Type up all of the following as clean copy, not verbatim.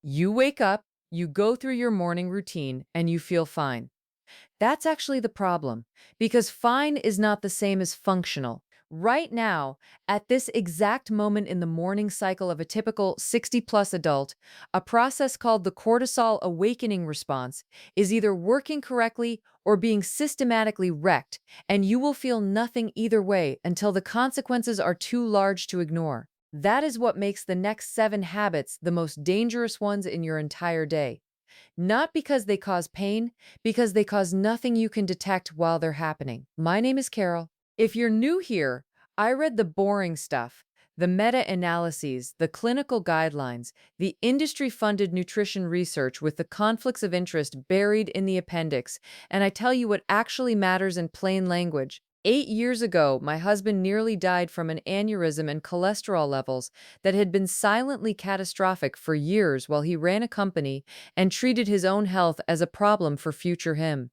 You wake up, you go through your morning routine, and you feel fine. That's actually the problem, because fine is not the same as functional. Right now, at this exact moment in the morning cycle of a typical 60-plus adult, a process called the cortisol awakening response is either working correctly or being systematically wrecked, and you will feel nothing either way until the consequences are too large to ignore. That is what makes the next 7 habits the most dangerous ones in your entire day. Not because they cause pain, because they cause nothing you can detect while they're happening. My name is Carol. If you're new here, I read the boring stuff, the meta-analyses, the clinical guidelines, the industry-funded nutrition research with the conflicts of interest buried in the appendix, and I tell you what actually matters in plain language. 8 years ago, my husband nearly died from an aneurysm and cholesterol levels that had been silently catastrophic for years while he ran a company and treated his own health as a problem for future him.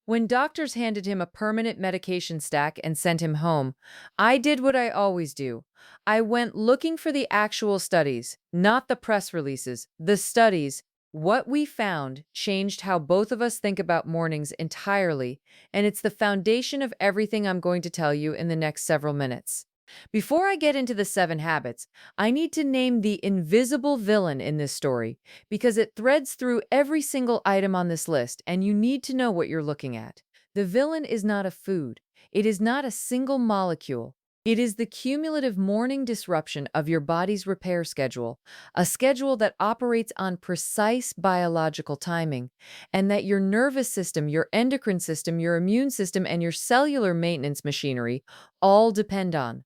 When doctors handed him a permanent medication stack and sent him home, I did what I always do. I went looking for the actual studies, not the press releases, the studies. What we found changed how both of us think about mornings entirely, and it's the foundation of everything I'm going to tell you in the next several minutes. Before I get into the 7 habits, I need to name the invisible villain in this story because it threads through every single item on this list, and you need to know what you're looking at. The villain is not a food, it is not a single molecule. It is the cumulative morning disruption of your body's repair schedule, a schedule that operates on precise biological timing, and that your nervous system, your endocrine system, your immune system, and your cellular maintenance machinery all depend on.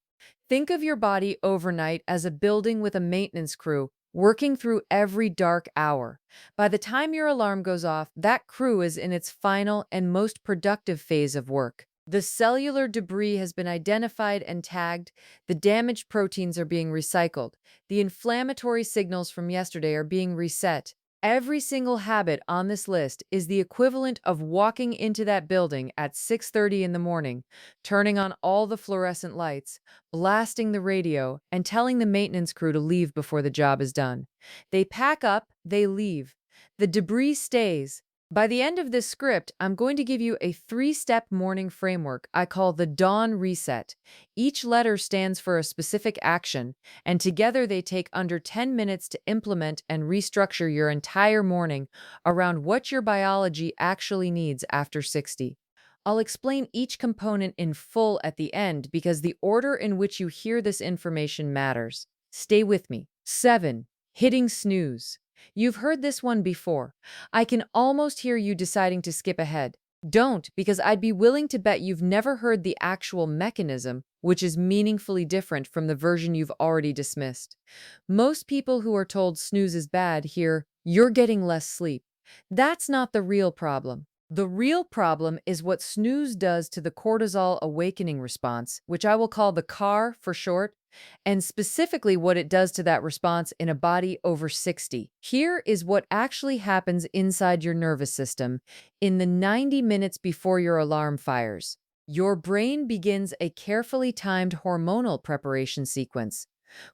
Think of your body overnight as a building with a maintenance crew working through every dark hour. By the time your alarm goes off, that crew is in its final and most productive phase of work. The cellular debris has been identified and tagged, the damaged proteins are being recycled, the inflammatory signals from yesterday are being reset. Every single habit on this list is the equivalent of walking into that building at 6:30 in the morning, turning on all the fluorescent lights, blasting the radio, and telling the maintenance crew to leave before the job is done. They pack up, they leave. The debris stays. By the end of this script, I'm going to give you a 3-step morning framework I call the Dawn Reset. Each letter stands for a specific action, and together they take under 10 minutes to implement and restructure your entire morning around what your biology actually needs after 60. I'll explain each component in full at the end because the order in which you hear this information matters. Stay with me. 7. Hitting snooze. You've heard this one before. I can almost hear you deciding to skip ahead. Don't, because I'd be willing to bet you've never heard the actual mechanism, which is meaningfully different from the version you've already dismissed. Most people who are told snooze is bad hear, "You're getting less sleep." That's not the real problem. The real problem is what snooze does to the cortisol awakening response, which I will call the CAR for short, and specifically what it does to that response in a body over 60. Here is what actually happens inside your nervous system in the 90 minutes before your alarm fires. Your brain begins a carefully timed hormonal preparation sequence.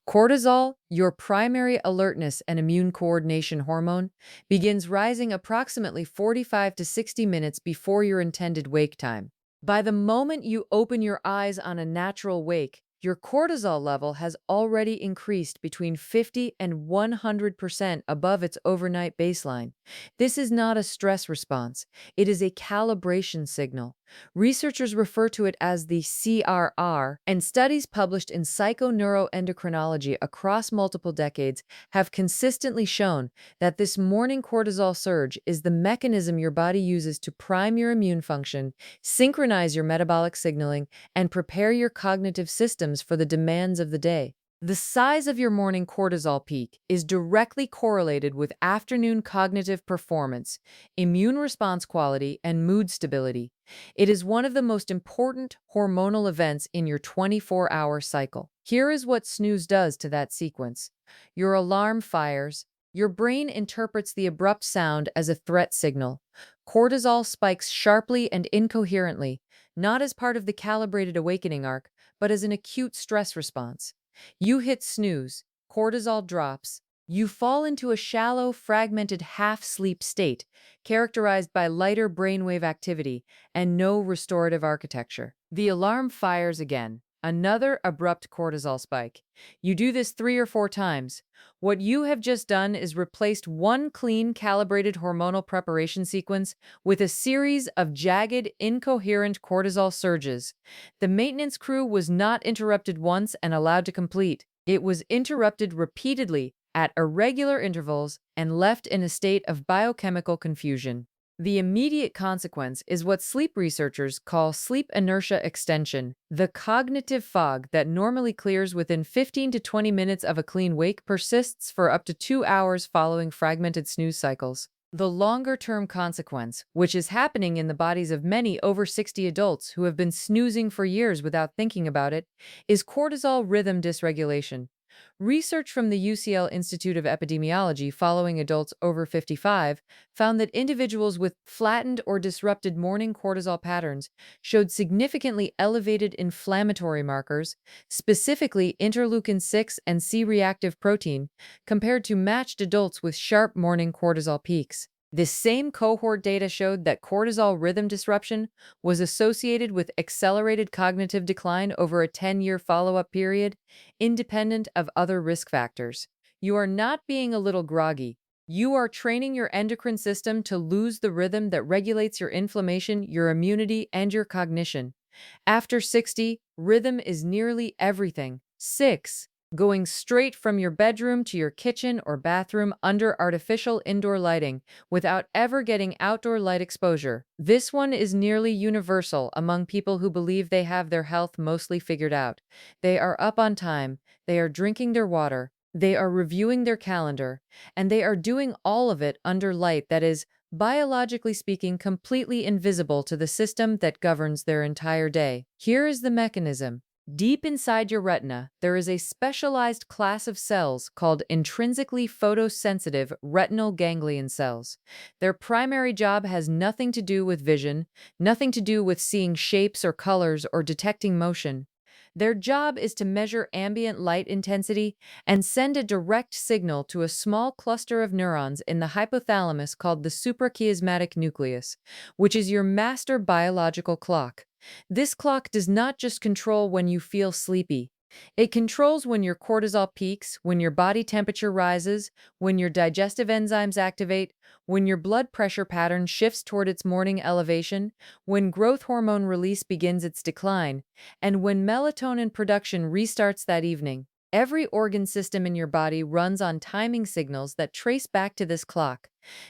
Cortisol, your primary alertness and immune coordination hormone, begins rising approximately 45 to 60 minutes before your intended wake time. By the moment you open your eyes on a natural wake, your cortisol level has already increased between 50 and 100% above its overnight baseline. This is not a stress response, it is a calibration signal. Researchers refer to it as the CRR, and studies published in psychoneuroendocrinology across multiple decades have consistently shown that this morning cortisol surge is the mechanism your body uses to prime your immune function, synchronize your metabolic signaling, and prepare your cognitive systems for the demands of the day. The size of your morning cortisol peak is directly correlated with afternoon cognitive performance, immune response quality, and mood stability. It is one of the most important hormonal events in your 24-hour cycle. Here is what snooze does to that sequence. Your alarm fires. Your brain interprets the abrupt sound as a threat signal. Cortisol spikes sharply and incoherently, not as part of the calibrated awakening arc, but as an acute stress response. You hit snooze, cortisol drops, You fall into a shallow, fragmented half-sleep state, characterized by lighter brainwave activity and no restorative architecture. The alarm fires again. Another abrupt cortisol spike. You do this 3 or 4 times. What you have just done is replaced one clean, calibrated hormonal preparation sequence with a series of jagged, incoherent cortisol surges. The maintenance crew was not interrupted once and allowed to complete. It was interrupted repeatedly at irregular intervals and left in a state of biochemical confusion. The immediate consequence is what sleep researchers call sleep inertia extension. The cognitive fog that normally clears within 15 to 20 minutes of a clean wake persists for up to 2 hours following fragmented snooze cycles. The longer-term consequence, which is happening in the bodies of many over 60 adults who have been snoozing for years without thinking about it, is cortisol rhythm dysregulation. Research from the UCL Institute of Epidemiology following adults over 55 found that individuals with flattened or disrupted morning cortisol patterns showed significantly elevated inflammatory markers, specifically interleukin-6 and C-reactive protein, compared to matched adults with sharp morning cortisol peaks. This same cohort data showed that cortisol rhythm disruption was associated with accelerated cognitive decline over a 10-year follow-up period, independent of other risk factors. You are not being a little groggy. You are training your endocrine system to lose the rhythm that regulates your inflammation, your immunity, and your cognition. After 60, rhythm is nearly everything. 6. Going straight from your bedroom to your kitchen or bathroom under artificial indoor lighting without ever getting outdoor light exposure. This one is nearly universal among people who believe they have their health mostly figured out. They are up on time, they are drinking their water, they are reviewing their calendar, and they are doing all of it under light that is, biologically speaking, completely invisible to the system that governs their entire day. Here is the mechanism. Deep inside your retina, there is a specialized class of cells called intrinsically photosensitive retinal ganglion cells. Their primary job has nothing to do with vision, nothing to do with seeing shapes or colors or detecting motion. Their job is to measure ambient light intensity and send a direct signal to a small cluster of neurons in the hypothalamus called the suprachiasmatic nucleus, which is your master biological clock. This clock does not just control when you feel sleepy. It controls when your cortisol peaks, when your body temperature rises, when your digestive enzymes activate, when your blood pressure pattern shifts toward its morning elevation, when growth hormone release begins its decline, and when melatonin production restarts that evening. Every organ system in your body runs on timing signals that trace back to this clock.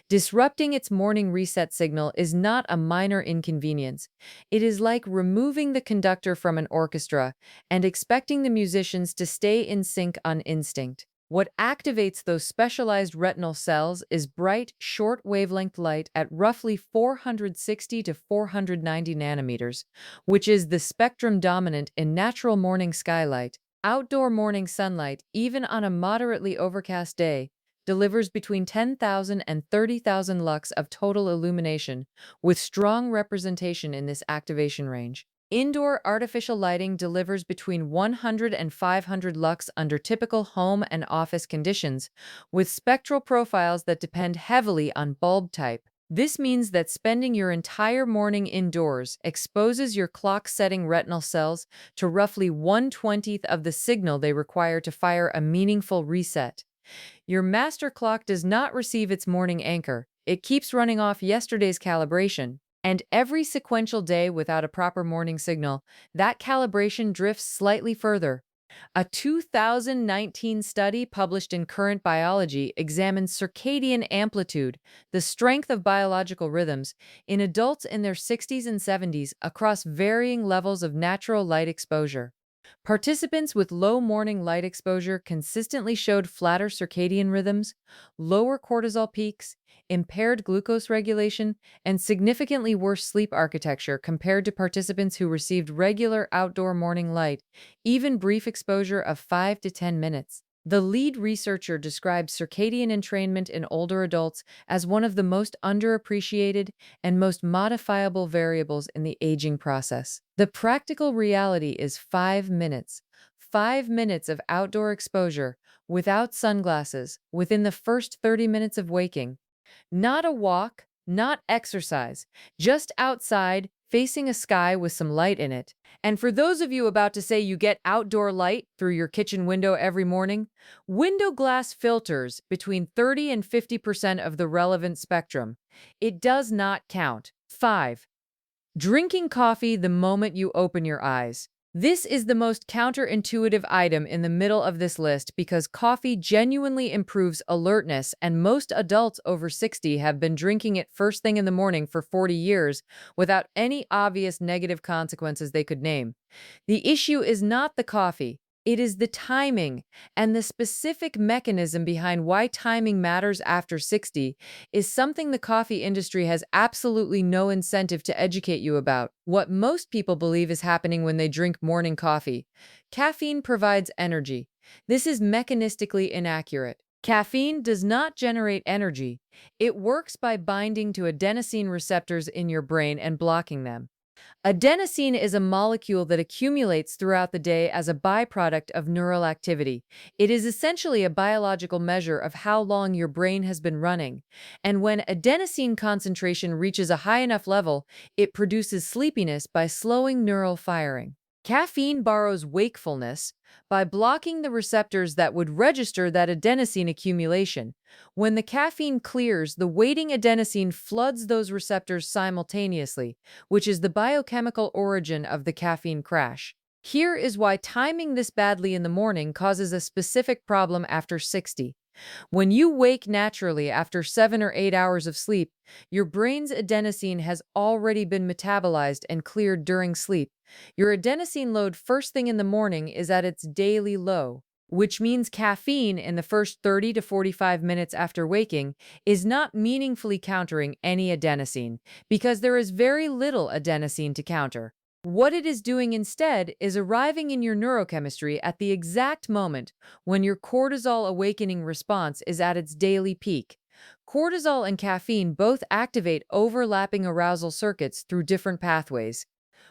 Disrupting its morning reset signal is not a minor inconvenience. It is like removing the conductor from an orchestra and expecting the musicians to stay in sync on instinct. What activates those specialized retinal cells is bright, short wavelength light at roughly 460 to 490 nanometers, which is the spectrum dominant in natural morning skylight. Outdoor morning sunlight, even on a moderately overcast day, delivers between 10,000 and 30,000 lux of total illumination, with strong representation in this activation range. Indoor artificial lighting delivers between 100 and 500 lux under typical home and office conditions, with spectral profiles that depend heavily on bulb type. This means that spending your entire morning indoors exposes your clock-setting retinal cells to roughly 1/20th of the signal they require to fire a meaningful reset. Your master clock does not receive its morning anchor. It keeps running off yesterday's calibration. And every sequential day without a proper morning signal, that calibration drifts slightly further. A 2019 study published in Current Biology examined circadian amplitude, the strength of biological rhythms, in adults in their 60s and 70s across varying levels of natural light exposure. Participants with low morning light exposure consistently showed flatter circadian rhythms, lower cortisol peaks, impaired glucose regulation, and significantly worse sleep architecture compared to participants who received regular outdoor morning light, even brief exposure of 5 to 10 minutes. The lead researcher described circadian entrainment in older adults as one of the most underappreciated and most modifiable variables in the aging process. The practical reality is 5 minutes. 5 minutes of outdoor exposure without sunglasses within the first 30 minutes of waking. Not a walk, not exercise, just outside, facing a sky with some light in it. And for those of you about to say you get outdoor light through your kitchen window every morning, window glass filters between 30 and 50% of the relevant spectrum. It does not count. 5. Drinking coffee the moment you open your eyes. This is the most counterintuitive item in the middle of this list because coffee genuinely improves alertness, and most adults over 60 have been drinking it first thing in the morning for 40 years without any obvious negative consequences they could name. The issue is not the coffee. It is the timing, and the specific mechanism behind why timing matters after 60 is something the coffee industry has absolutely no incentive to educate you about. What most people believe is happening when they drink morning coffee. Caffeine provides energy. This is mechanistically inaccurate. Caffeine does not generate energy. It works by binding to adenosine receptors in your brain and blocking them. Adenosine is a molecule that accumulates throughout the day as a byproduct of neural activity. It is essentially a biological measure of how long your brain has been running. And when adenosine concentration reaches a high enough level, it produces sleepiness by slowing neural firing. Caffeine borrows wakefulness by blocking the receptors that would register that adenosine accumulation. When the caffeine clears, the waiting adenosine floods those receptors simultaneously, which is the biochemical origin of the caffeine crash. Here is why timing this badly in the morning causes a specific problem after 60. When you wake naturally after 7 or 8 hours of sleep, your brain's adenosine has already been metabolized and cleared during sleep. Your adenosine load first thing in the morning is at its daily low, which means caffeine in the first 30 to 45 minutes after waking is not meaningfully countering any adenosine because there is very little adenosine to counter. What it is doing instead is arriving in your neurochemistry at the exact moment when your cortisol awakening response is at its daily peak. Cortisol and caffeine both activate overlapping arousal circuits through different pathways.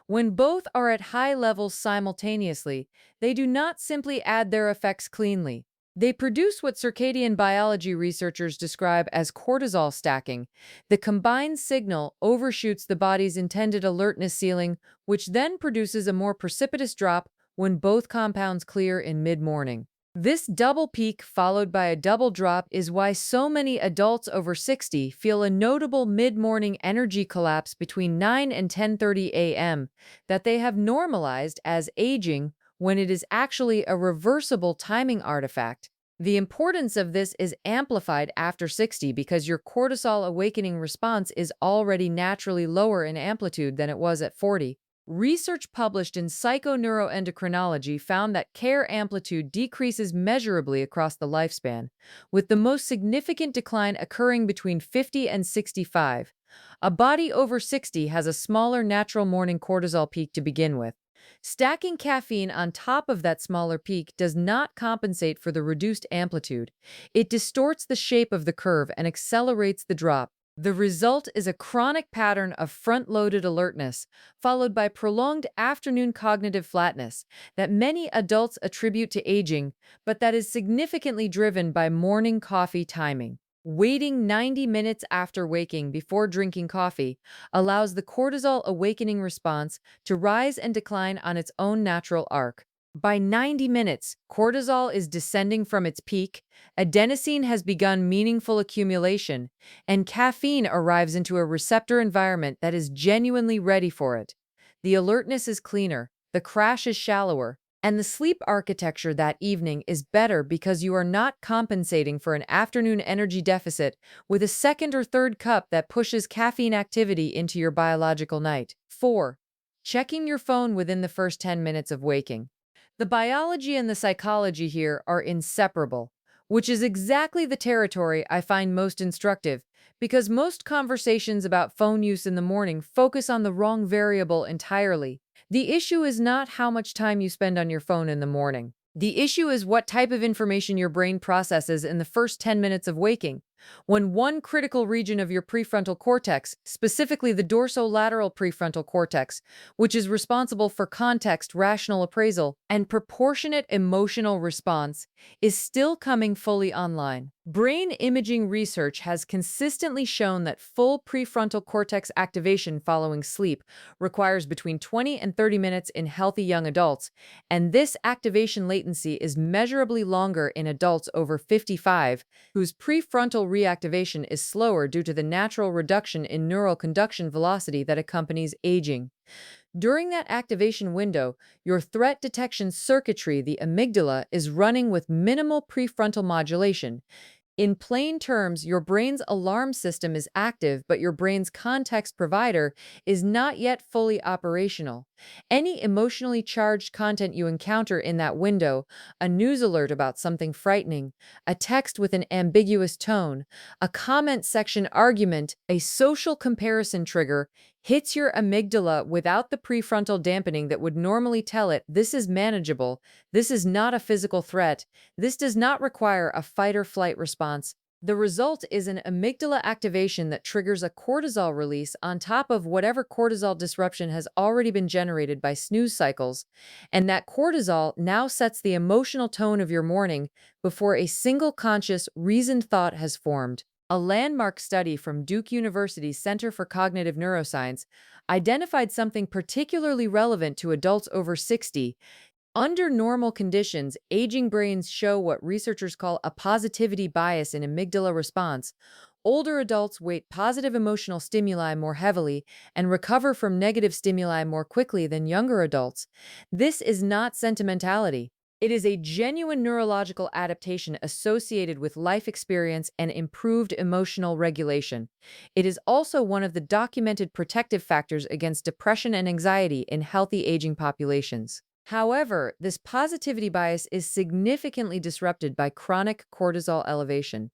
When both are at high levels simultaneously, they do not simply add their effects cleanly. They produce what circadian biology researchers describe as cortisol stacking. The combined signal overshoots the body's intended alertness ceiling, which then produces a more precipitous drop when both compounds clear in mid-morning. This double peak followed by a double drop is why so many adults over 60 feel a notable mid-morning energy collapse between 9 and 10:30 a.m. that they have normalized as aging when it is actually a reversible timing artifact. The importance of this is amplified after 60 because your cortisol awakening response is already naturally lower in amplitude than it was at 40. Research published in Psychoneuroendocrinology found that care amplitude decreases measurably across the lifespan, with the most significant decline occurring between 50 and 65. A body over 60 has a smaller natural morning cortisol peak to begin with. Stacking caffeine on top of that smaller peak does not compensate for the reduced amplitude. It distorts the shape of the curve and accelerates the drop. The result is a chronic pattern of front-loaded alertness, followed by prolonged afternoon cognitive flatness that many adults attribute to aging, but that is significantly driven by morning coffee timing. Waiting 90 minutes after waking before drinking coffee allows the cortisol awakening response to rise and decline on its own natural arc. By 90 minutes, cortisol is descending from its peak, adenosine has begun meaningful accumulation, and caffeine arrives into a receptor environment that is genuinely ready for it. The alertness is cleaner, the crash is shallower, and the sleep architecture that evening is better because you are not compensating for an afternoon energy deficit with a second or third cup that pushes caffeine activity into your biological night. 4. Checking your phone within the first 10 minutes of waking. The biology and the psychology here are inseparable, which is exactly the territory I find most instructive, because most conversations about phone use in the morning focus on the wrong variable entirely. The issue is not how much time you spend on your phone in the morning. The issue is what type of information your brain processes in the first 10 minutes of waking. When one critical region of your prefrontal cortex, specifically the dorsolateral prefrontal cortex, which is responsible for context, rational appraisal, and proportionate emotional response, is still coming fully online. Brain imaging research has consistently shown that full prefrontal cortex activation following sleep requires between 20 and 30 minutes in healthy young adults, and this activation latency is measurably longer in adults over 55, whose prefrontal reactivation is slower due to the natural reduction in neural conduction velocity that accompanies aging. During that activation window, your threat detection circuitry, the amygdala, is running with minimal prefrontal modulation. In plain terms, your brain's alarm system is active, but your brain's context provider is not yet fully operational. Any emotionally charged content you encounter in that window, a news alert about something frightening, a text with an ambiguous tone, a comment section argument, a social comparison trigger, hits your amygdala without the prefrontal dampening that would normally tell it this is manageable, this is not a physical threat, this does not require a fight or flight response. The result is an amygdala activation that triggers a cortisol release on top of whatever cortisol disruption has already been generated by snooze cycles. And that cortisol now sets the emotional tone of your morning before a single conscious, reasoned thought has formed. A landmark study from Duke University's Center for Cognitive Neuroscience identified something particularly relevant to adults over 60. Under normal conditions, aging brains show what researchers call a positivity bias in amygdala response. Older adults weight positive emotional stimuli more heavily and recover from negative stimuli more quickly than younger adults. This is not sentimentality. It is a genuine neurological adaptation associated with life experience and improved emotional regulation. It is also one of the documented protective factors against depression and anxiety in healthy aging populations. However, this positivity bias is significantly disrupted by chronic cortisol elevation.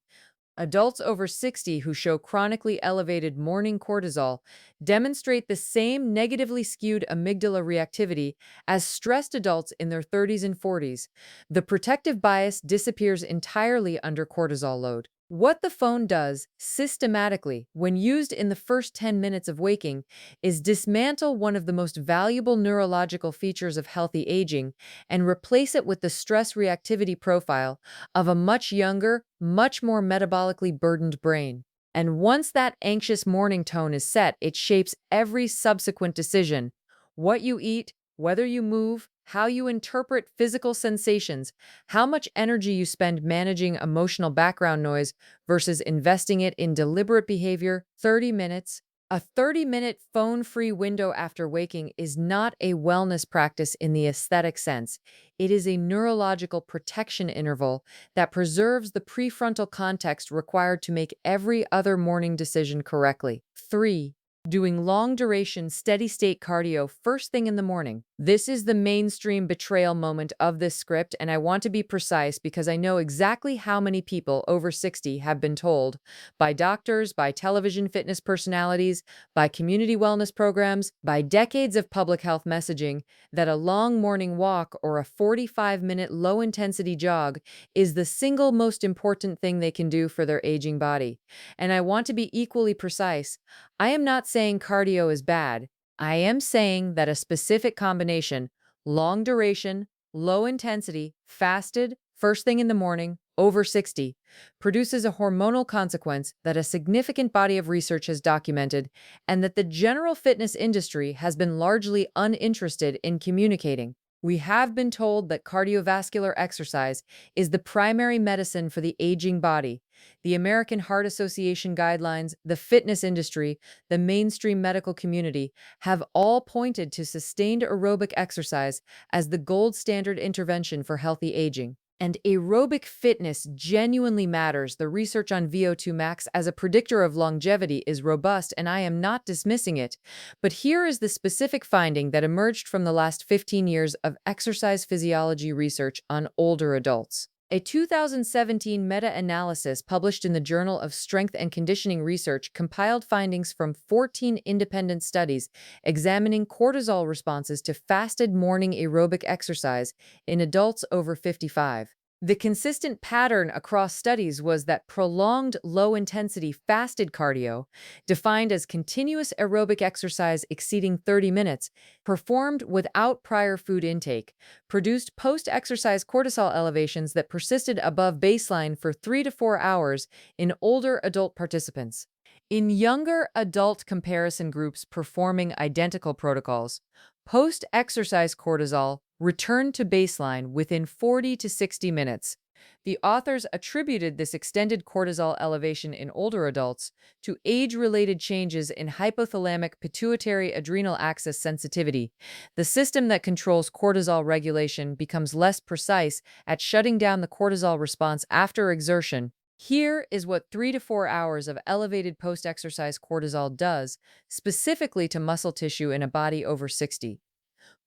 Adults over 60 who show chronically elevated morning cortisol demonstrate the same negatively skewed amygdala reactivity as stressed adults in their 30s and 40s. The protective bias disappears entirely under cortisol load. What the phone does systematically when used in the first 10 minutes of waking is dismantle one of the most valuable neurological features of healthy aging and replace it with the stress reactivity profile of a much younger, much more metabolically burdened brain. And once that anxious morning tone is set, it shapes every subsequent decision. What you eat, whether you move, how you interpret physical sensations, how much energy you spend managing emotional background noise versus investing it in deliberate behavior. 30 minutes. A 30-minute phone-free window after waking is not a wellness practice in the aesthetic sense. It is a neurological protection interval that preserves the prefrontal context required to make every other morning decision correctly. 3. Doing long-duration, steady-state cardio first thing in the morning. This is the mainstream betrayal moment of this script, and I want to be precise because I know exactly how many people over 60 have been told by doctors, by television fitness personalities, by community wellness programs, by decades of public health messaging that a long morning walk or a 45-minute low-intensity jog is the single most important thing they can do for their aging body. And I want to be equally precise. I am not saying cardio is bad. I am saying that a specific combination, long duration, low intensity, fasted, first thing in the morning, over 60, produces a hormonal consequence that a significant body of research has documented and that the general fitness industry has been largely uninterested in communicating. We have been told that cardiovascular exercise is the primary medicine for the aging body. The American Heart Association guidelines, the fitness industry, the mainstream medical community have all pointed to sustained aerobic exercise as the gold standard intervention for healthy aging. And aerobic fitness genuinely matters. The research on VO2 max as a predictor of longevity is robust, and I am not dismissing it. But here is the specific finding that emerged from the last 15 years of exercise physiology research on older adults. A 2017 meta-analysis published in the Journal of Strength and Conditioning Research compiled findings from 14 independent studies examining cortisol responses to fasted morning aerobic exercise in adults over 55. The consistent pattern across studies was that prolonged low-intensity fasted cardio, defined as continuous aerobic exercise exceeding 30 minutes, performed without prior food intake, produced post-exercise cortisol elevations that persisted above baseline for 3 to 4 hours in older adult participants. In younger adult comparison groups performing identical protocols, post-exercise cortisol returned to baseline within 40 to 60 minutes. The authors attributed this extended cortisol elevation in older adults to age-related changes in hypothalamic pituitary adrenal axis sensitivity. The system that controls cortisol regulation becomes less precise at shutting down the cortisol response after exertion. Here is what 3 to 4 hours of elevated post-exercise cortisol does, specifically to muscle tissue in a body over 60.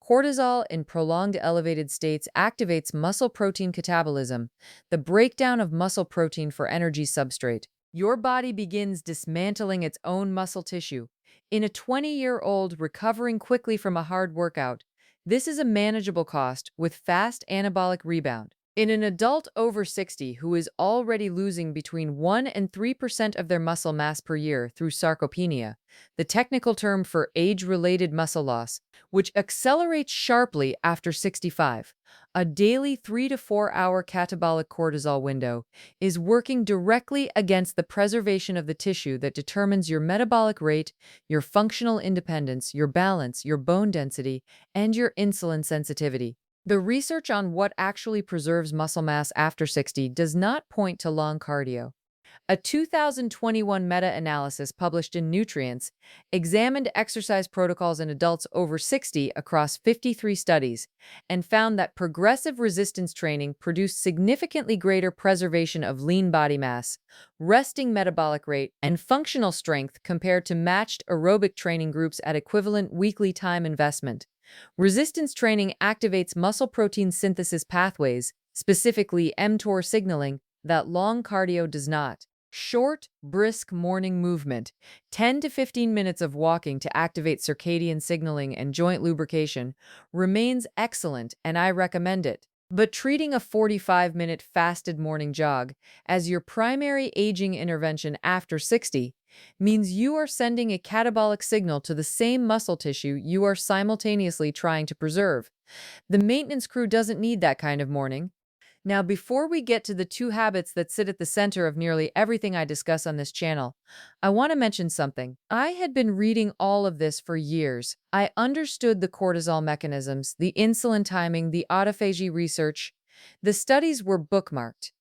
Cortisol in prolonged elevated states activates muscle protein catabolism, the breakdown of muscle protein for energy substrate. Your body begins dismantling its own muscle tissue. In a 20-year-old recovering quickly from a hard workout, this is a manageable cost with fast anabolic rebound. In an adult over 60 who is already losing between 1 and 3% of their muscle mass per year through sarcopenia, the technical term for age-related muscle loss, which accelerates sharply after 65, a daily 3 to 4 hour catabolic cortisol window is working directly against the preservation of the tissue that determines your metabolic rate, your functional independence, your balance, your bone density, and your insulin sensitivity. The research on what actually preserves muscle mass after 60 does not point to long cardio. A 2021 meta-analysis published in Nutrients examined exercise protocols in adults over 60 across 53 studies and found that progressive resistance training produced significantly greater preservation of lean body mass, resting metabolic rate, and functional strength compared to matched aerobic training groups at equivalent weekly time investment. Resistance training activates muscle protein synthesis pathways, specifically mTOR signaling, that long cardio does not. Short, brisk morning movement, 10 to 15 minutes of walking to activate circadian signaling and joint lubrication, remains excellent and I recommend it. But treating a 45-minute fasted morning jog as your primary aging intervention after 60 means you are sending a catabolic signal to the same muscle tissue you are simultaneously trying to preserve. The maintenance crew doesn't need that kind of morning. Now, before we get to the two habits that sit at the center of nearly everything I discuss on this channel, I want to mention something. I had been reading all of this for years. I understood the cortisol mechanisms, the insulin timing, the autophagy research. The studies were bookmarked.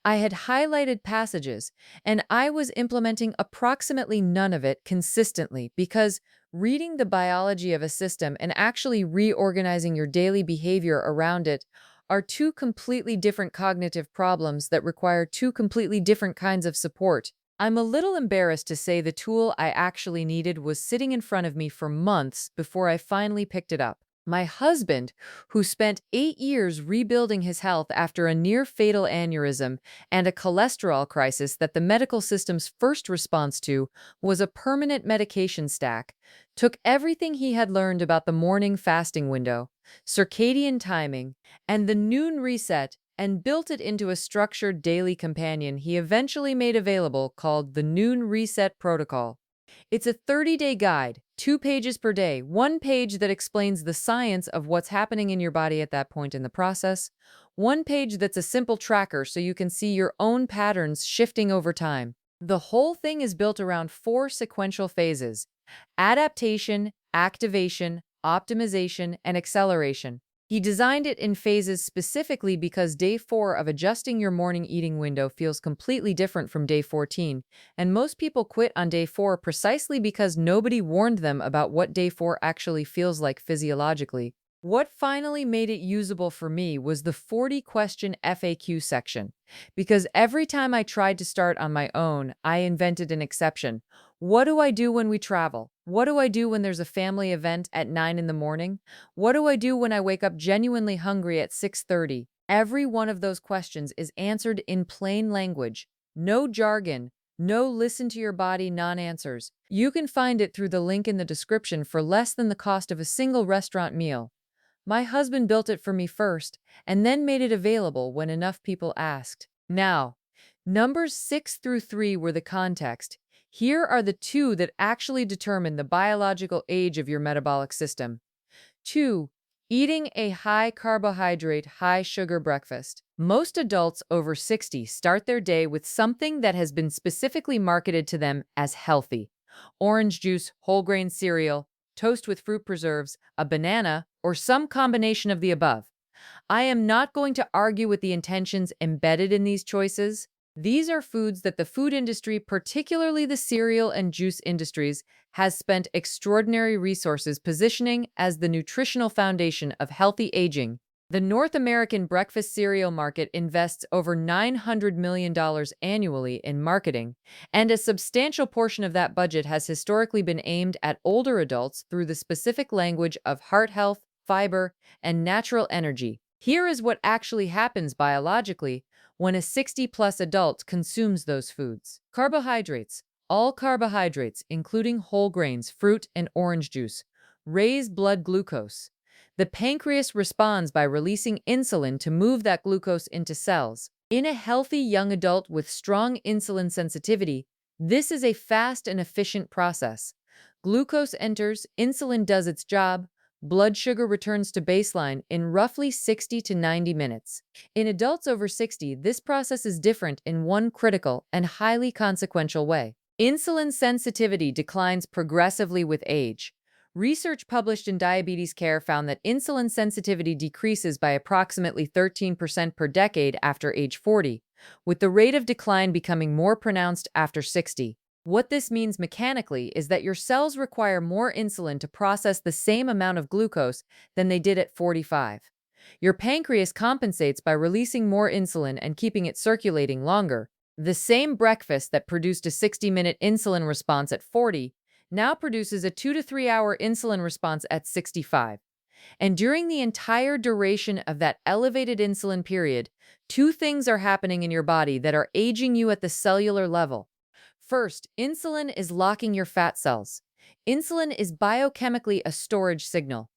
I had highlighted passages, and I was implementing approximately none of it consistently because reading the biology of a system and actually reorganizing your daily behavior around it are two completely different cognitive problems that require two completely different kinds of support. I'm a little embarrassed to say the tool I actually needed was sitting in front of me for months before I finally picked it up. My husband, who spent 8 years rebuilding his health after a near-fatal aneurysm and a cholesterol crisis that the medical system's first response to was a permanent medication stack, took everything he had learned about the morning fasting window, circadian timing, and the noon reset and built it into a structured daily companion he eventually made available called the Noon Reset Protocol. It's a 30-day guide, 2 pages per day, 1 page that explains the science of what's happening in your body at that point in the process, 1 page that's a simple tracker so you can see your own patterns shifting over time. The whole thing is built around 4 sequential phases: adaptation, activation, optimization, and acceleration. He designed it in phases specifically because day 4 of adjusting your morning eating window feels completely different from day 14, and most people quit on day 4 precisely because nobody warned them about what day 4 actually feels like physiologically. What finally made it usable for me was the 40-question FAQ section, because every time I tried to start on my own, I invented an exception. What do I do when we travel? What do I do when there's a family event at 9 in the morning? What do I do when I wake up genuinely hungry at 6:30? Every one of those questions is answered in plain language. No jargon, no listen to your body non-answers. You can find it through the link in the description for less than the cost of a single restaurant meal. My husband built it for me first, and then made it available when enough people asked. Now, numbers 6 through 3 were the context. Here are the two that actually determine the biological age of your metabolic system. 2. Eating a high carbohydrate, high sugar breakfast. Most adults over 60 start their day with something that has been specifically marketed to them as healthy: orange juice, whole grain cereal, toast with fruit preserves, a banana, or some combination of the above. I am not going to argue with the intentions embedded in these choices. These are foods that the food industry, particularly the cereal and juice industries, has spent extraordinary resources positioning as the nutritional foundation of healthy aging. The North American breakfast cereal market invests over $900 million annually in marketing, and a substantial portion of that budget has historically been aimed at older adults through the specific language of heart health, fiber, and natural energy. Here is what actually happens biologically when a 60-plus adult consumes those foods. Carbohydrates. All carbohydrates, including whole grains, fruit, and orange juice, raise blood glucose. The pancreas responds by releasing insulin to move that glucose into cells. In a healthy young adult with strong insulin sensitivity, this is a fast and efficient process. Glucose enters, insulin does its job, blood sugar returns to baseline in roughly 60 to 90 minutes. In adults over 60, this process is different in one critical and highly consequential way. Insulin sensitivity declines progressively with age. Research published in Diabetes Care found that insulin sensitivity decreases by approximately 13% per decade after age 40, with the rate of decline becoming more pronounced after 60. What this means mechanically is that your cells require more insulin to process the same amount of glucose than they did at 45. Your pancreas compensates by releasing more insulin and keeping it circulating longer. The same breakfast that produced a 60-minute insulin response at 40 now produces a 2 to 3 hour insulin response at 65. And during the entire duration of that elevated insulin period, two things are happening in your body that are aging you at the cellular level. First, insulin is locking your fat cells. Insulin is biochemically a storage signal.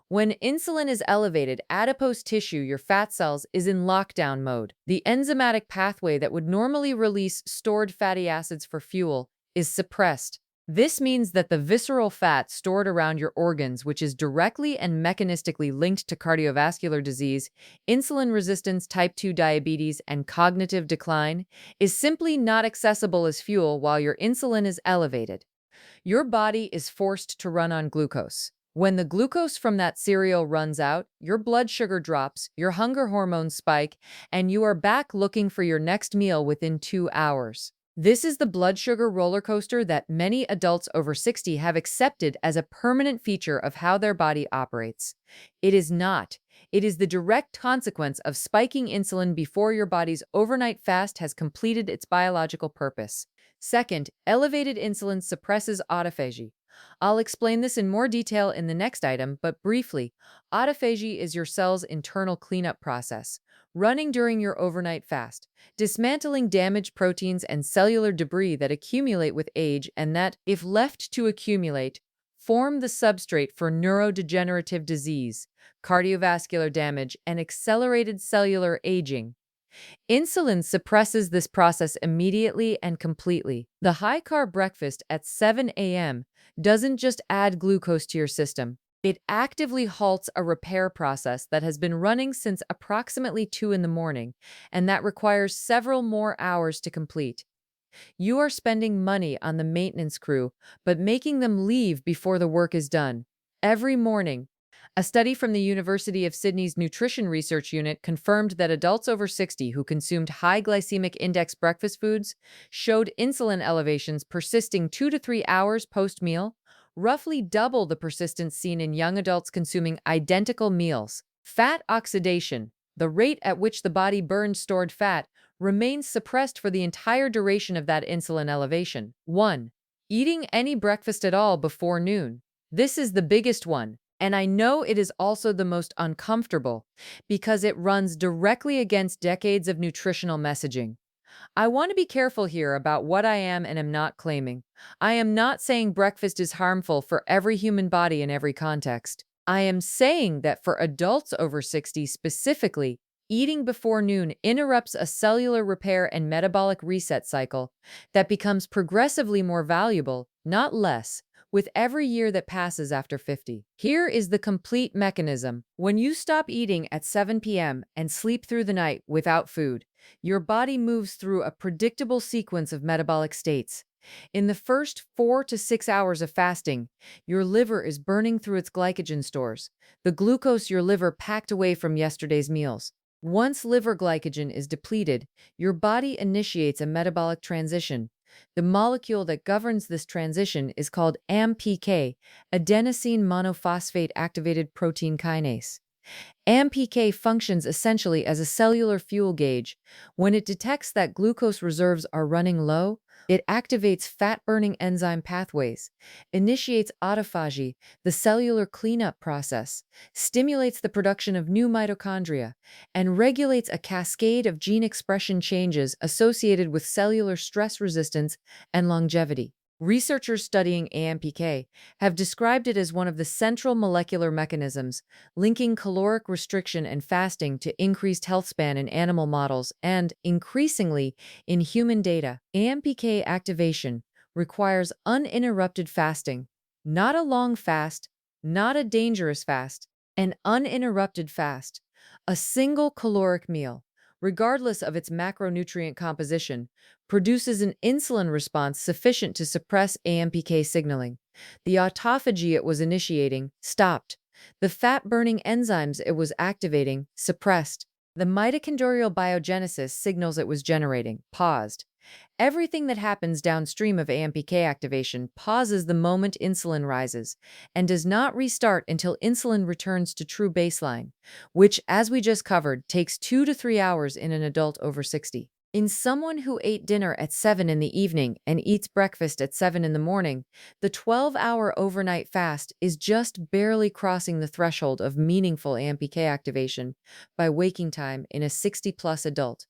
When insulin is elevated, adipose tissue, your fat cells, is in lockdown mode. The enzymatic pathway that would normally release stored fatty acids for fuel is suppressed. This means that the visceral fat stored around your organs, which is directly and mechanistically linked to cardiovascular disease, insulin resistance, type 2 diabetes, and cognitive decline, is simply not accessible as fuel while your insulin is elevated. Your body is forced to run on glucose. When the glucose from that cereal runs out, your blood sugar drops, your hunger hormones spike, and you are back looking for your next meal within 2 hours. This is the blood sugar roller coaster that many adults over 60 have accepted as a permanent feature of how their body operates. It is not. It is the direct consequence of spiking insulin before your body's overnight fast has completed its biological purpose. Second, elevated insulin suppresses autophagy. I'll explain this in more detail in the next item, but briefly, autophagy is your cell's internal cleanup process, running during your overnight fast, dismantling damaged proteins and cellular debris that accumulate with age and that, if left to accumulate, form the substrate for neurodegenerative disease, cardiovascular damage, and accelerated cellular aging. Insulin suppresses this process immediately and completely. The high-carb breakfast at 7 a.m. doesn't just add glucose to your system. It actively halts a repair process that has been running since approximately 2 in the morning, and that requires several more hours to complete. You are spending money on the maintenance crew, but making them leave before the work is done. Every morning, a study from the University of Sydney's Nutrition Research Unit confirmed that adults over 60 who consumed high glycemic index breakfast foods showed insulin elevations persisting 2 to 3 hours post-meal, roughly double the persistence seen in young adults consuming identical meals. Fat oxidation, the rate at which the body burns stored fat, remains suppressed for the entire duration of that insulin elevation. 1. Eating any breakfast at all before noon. This is the biggest one. And I know it is also the most uncomfortable because it runs directly against decades of nutritional messaging. I want to be careful here about what I am and am not claiming. I am not saying breakfast is harmful for every human body in every context. I am saying that for adults over 60 specifically, eating before noon interrupts a cellular repair and metabolic reset cycle that becomes progressively more valuable, not less, with every year that passes after 50. Here is the complete mechanism. When you stop eating at 7 p.m. and sleep through the night without food, your body moves through a predictable sequence of metabolic states. In the first 4 to 6 hours of fasting, your liver is burning through its glycogen stores, the glucose your liver packed away from yesterday's meals. Once liver glycogen is depleted, your body initiates a metabolic transition. The molecule that governs this transition is called AMPK, adenosine monophosphate activated protein kinase. AMPK functions essentially as a cellular fuel gauge. When it detects that glucose reserves are running low, it activates fat-burning enzyme pathways, initiates autophagy, the cellular cleanup process, stimulates the production of new mitochondria, and regulates a cascade of gene expression changes associated with cellular stress resistance and longevity. Researchers studying AMPK have described it as one of the central molecular mechanisms linking caloric restriction and fasting to increased health span in animal models and, increasingly, in human data. AMPK activation requires uninterrupted fasting, not a long fast, not a dangerous fast, an uninterrupted fast, a single caloric meal, regardless of its macronutrient composition, produces an insulin response sufficient to suppress AMPK signaling. The autophagy it was initiating stopped. The fat-burning enzymes it was activating suppressed. The mitochondrial biogenesis signals it was generating paused. Everything that happens downstream of AMPK activation pauses the moment insulin rises and does not restart until insulin returns to true baseline, which, as we just covered, takes 2 to 3 hours in an adult over 60. In someone who ate dinner at 7 in the evening and eats breakfast at 7 in the morning, the 12-hour overnight fast is just barely crossing the threshold of meaningful AMPK activation by waking time in a 60-plus adult.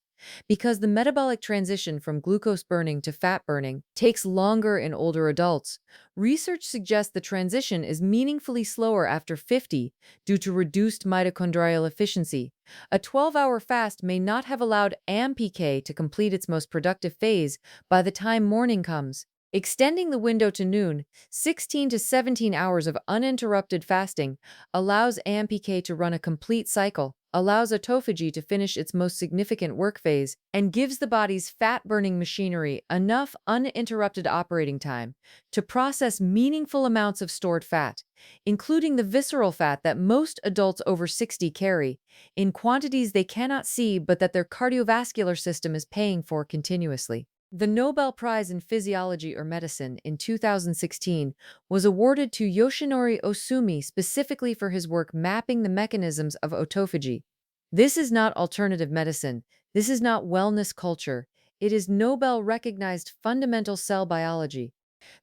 Because the metabolic transition from glucose burning to fat burning takes longer in older adults, research suggests the transition is meaningfully slower after 50 due to reduced mitochondrial efficiency. A 12-hour fast may not have allowed AMPK to complete its most productive phase by the time morning comes. Extending the window to noon, 16 to 17 hours of uninterrupted fasting allows AMPK to run a complete cycle, allows autophagy to finish its most significant work phase, and gives the body's fat-burning machinery enough uninterrupted operating time to process meaningful amounts of stored fat, including the visceral fat that most adults over 60 carry, in quantities they cannot see but that their cardiovascular system is paying for continuously. The Nobel Prize in Physiology or Medicine in 2016 was awarded to Yoshinori Osumi specifically for his work mapping the mechanisms of autophagy. This is not alternative medicine. This is not wellness culture. It is Nobel-recognized fundamental cell biology.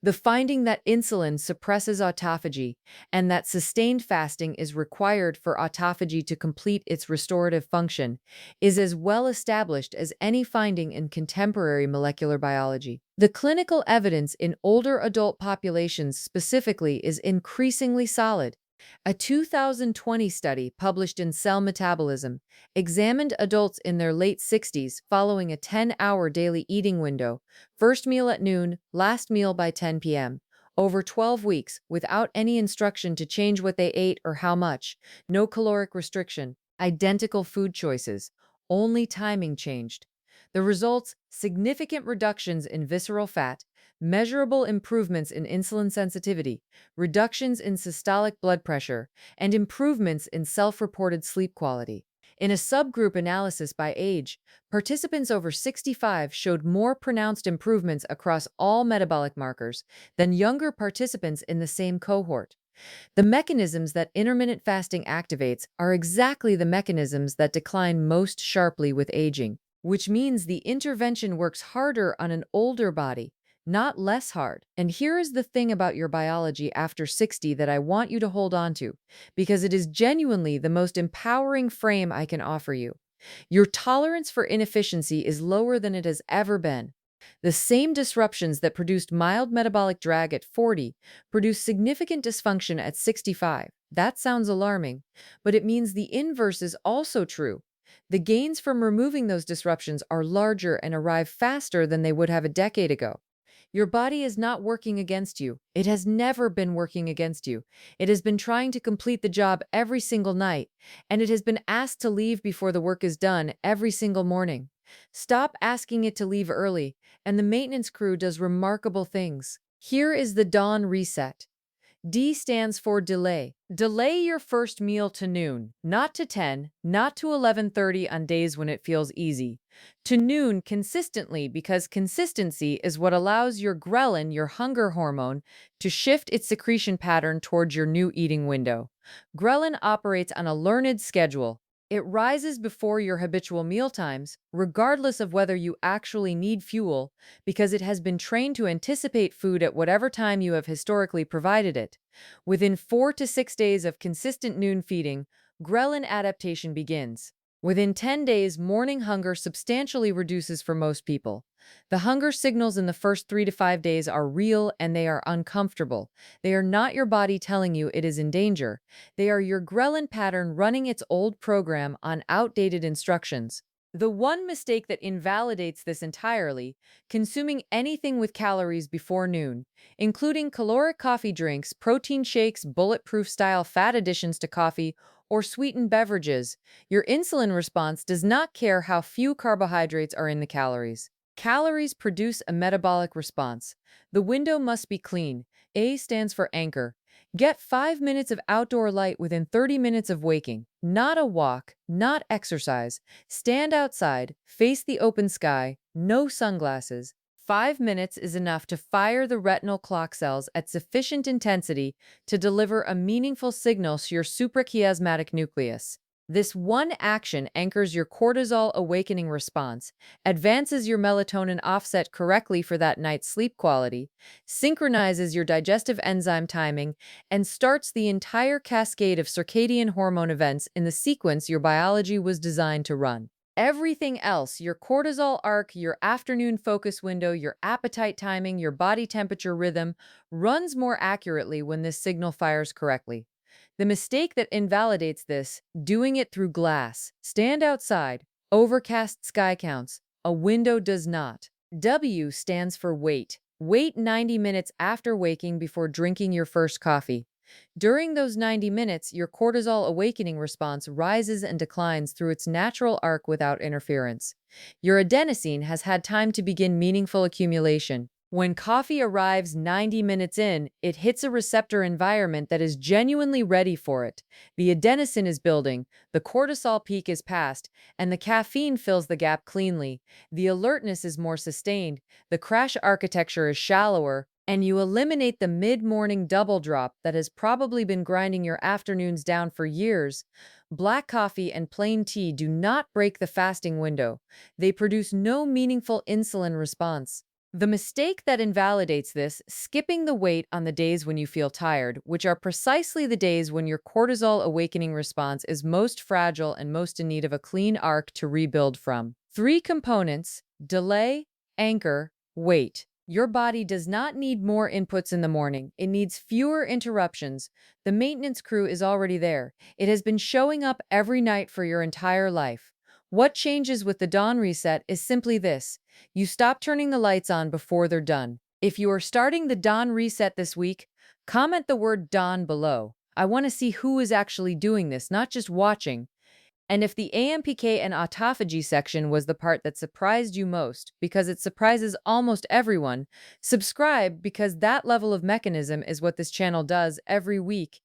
The finding that insulin suppresses autophagy and that sustained fasting is required for autophagy to complete its restorative function is as well established as any finding in contemporary molecular biology. The clinical evidence in older adult populations specifically is increasingly solid. A 2020 study published in Cell Metabolism examined adults in their late 60s following a 10-hour daily eating window, first meal at noon, last meal by 10 p.m., over 12 weeks without any instruction to change what they ate or how much, no caloric restriction, identical food choices, only timing changed. The results: significant reductions in visceral fat, measurable improvements in insulin sensitivity, reductions in systolic blood pressure, and improvements in self-reported sleep quality. In a subgroup analysis by age, participants over 65 showed more pronounced improvements across all metabolic markers than younger participants in the same cohort. The mechanisms that intermittent fasting activates are exactly the mechanisms that decline most sharply with aging, which means the intervention works harder on an older body, not less hard. And here is the thing about your biology after 60 that I want you to hold on to, because it is genuinely the most empowering frame I can offer you. Your tolerance for inefficiency is lower than it has ever been. The same disruptions that produced mild metabolic drag at 40 produce significant dysfunction at 65. That sounds alarming, but it means the inverse is also true. The gains from removing those disruptions are larger and arrive faster than they would have a decade ago. Your body is not working against you. It has never been working against you. It has been trying to complete the job every single night, and it has been asked to leave before the work is done every single morning. Stop asking it to leave early, and the maintenance crew does remarkable things. Here is the dawn reset. D stands for delay. Delay your first meal to noon, not to 10, not to 11:30 on days when it feels easy. To noon consistently because consistency is what allows your ghrelin, your hunger hormone, to shift its secretion pattern towards your new eating window. Ghrelin operates on a learned schedule. It rises before your habitual meal times, regardless of whether you actually need fuel, because it has been trained to anticipate food at whatever time you have historically provided it. Within 4 to 6 days of consistent noon feeding, ghrelin adaptation begins. Within 10 days, morning hunger substantially reduces for most people. The hunger signals in the first 3 to 5 days are real and they are uncomfortable. They are not your body telling you it is in danger. They are your ghrelin pattern running its old program on outdated instructions. The one mistake that invalidates this entirely, consuming anything with calories before noon, including caloric coffee drinks, protein shakes, bulletproof style fat additions to coffee, or sweetened beverages. Your insulin response does not care how few carbohydrates are in the calories. Calories produce a metabolic response. The window must be clean. A stands for anchor. Get 5 minutes of outdoor light within 30 minutes of waking. Not a walk, not exercise. Stand outside, face the open sky, no sunglasses. 5 minutes is enough to fire the retinal clock cells at sufficient intensity to deliver a meaningful signal to your suprachiasmatic nucleus. This one action anchors your cortisol awakening response, advances your melatonin offset correctly for that night's sleep quality, synchronizes your digestive enzyme timing, and starts the entire cascade of circadian hormone events in the sequence your biology was designed to run. Everything else, your cortisol arc, your afternoon focus window, your appetite timing, your body temperature rhythm, runs more accurately when this signal fires correctly. The mistake that invalidates this, doing it through glass, stand outside, overcast sky counts, a window does not. W stands for wait. Wait 90 minutes after waking before drinking your first coffee. During those 90 minutes, your cortisol awakening response rises and declines through its natural arc without interference. Your adenosine has had time to begin meaningful accumulation. When coffee arrives 90 minutes in, it hits a receptor environment that is genuinely ready for it. The adenosine is building, the cortisol peak is past, and the caffeine fills the gap cleanly. The alertness is more sustained, the crash architecture is shallower, and you eliminate the mid-morning double drop that has probably been grinding your afternoons down for years. Black coffee and plain tea do not break the fasting window. They produce no meaningful insulin response. The mistake that invalidates this, skipping the wait on the days when you feel tired, which are precisely the days when your cortisol awakening response is most fragile and most in need of a clean arc to rebuild from. 3 components: delay, anchor, wait. Your body does not need more inputs in the morning. It needs fewer interruptions. The maintenance crew is already there. It has been showing up every night for your entire life. What changes with the dawn reset is simply this: you stop turning the lights on before they're done. If you are starting the dawn reset this week, comment the word dawn below. I want to see who is actually doing this, not just watching. And if the AMPK and autophagy section was the part that surprised you most, because it surprises almost everyone, subscribe because that level of mechanism is what this channel does every week.